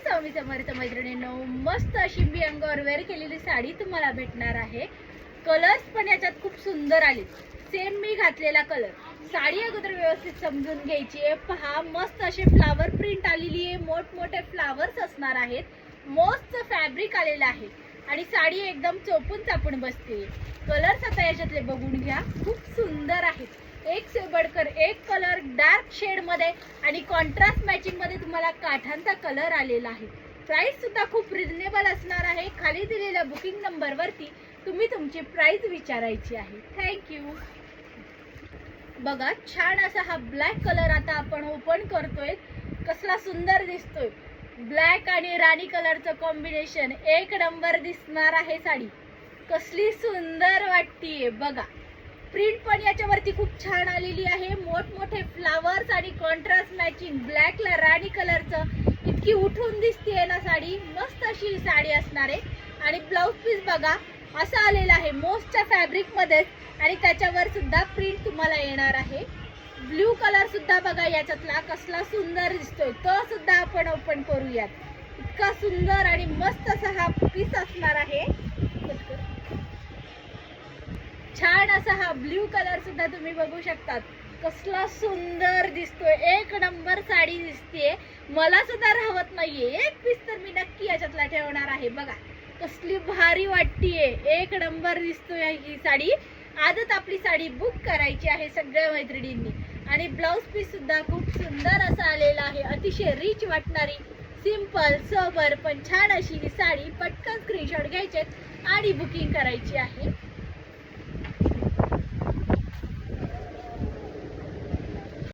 स्वामी समर्थ मैत्रिणींनो, मस्त अशी मी अंगावर वेअर केलेली साडी तुम्हाला भेटणार आहे। कलर्स पण याच्यात खूप सुंदर आले, सेम मी घातलेला कलर। साडी अगोदर व्यवस्थित समजून घ्यायची आहे। पहा, मस्त असे फ्लावर प्रिंट आलेली आहे, मोठमोठे फ्लावर्स असणार आहेत, मस्त फॅब्रिक आलेलं आहे आणि साडी एकदम चोपून चापून बसते। कलर्स आता याच्यातले बघून घ्या, खूप सुंदर आहेत। एक से बढ़कर एक कलर डार्क शेड मध्ये आणि कॉन्ट्रास्ट मॅचिंग मध्ये तुम्हाला काठांचा कलर आलेला आहे। प्राइस सुद्धा खूप रिजनेबल असणार आहे। खाली दिलेल्या बुकिंग नंबर वरती तुम्ही तुमची प्राइस विचारायची आहे। थँक्यू। बघा, छान असा हा ब्लॅक कलर आता आपण ओपन करतोय, कसला सुंदर दिसतोय। ब्लॅक आणि राणी कलरचं कॉम्बिनेशन एक नंबर दिसणार आहे। साडी कसली सुंदर वाटतीये बघा। प्रिंट पण याच्यावरती खूप छान आलेली आहे, मोठमोठे फ्लावर्स आणि कॉन्ट्रास्ट मॅचिंग ब्लॅकला राणी कलरचं इतकी उठून दिसतेय ना साडी। मस्त अशी साडी असणार आहे आणि ब्लाउज पीस बघा असा आलेला आहे मोस्टच्या फॅब्रिक मध्ये आणि त्याच्यावर सुद्धा प्रिंट तुम्हाला येणार आहे। ब्ल्यू कलर सुद्धा बघा याच्यातला कसला सुंदर दिसतोय, तो सुद्धा आपण ओपन करूयात। इतका सुंदर आणि मस्त असा हा पीस असणार आहे। छान असा हा ब्ल्यू कलर सुद्धा तुम्ही बघू शकतात, कसला सुंदर दिसतोय। एक नंबर साडी दिसतेय, मला सुद्धा राहत नाहीये। एक पीस तर मी नक्की याच्यातला ठेवणार आहे। बघा कसली भारी वाटतीये, एक नंबर दिसतोय ही साडी। आजच आपली साडी बुक करायची आहे सगळ्या मैत्रिणींनी आणि ब्लाउज पीस सुद्धा खूप सुंदर असा आलेला आहे। अतिशय रिच वाटणारी, सिंपल सोबर पण छान अशी ही साडी। पटकन स्क्रीनशॉट घ्यायचे आणि बुकिंग करायची आहे।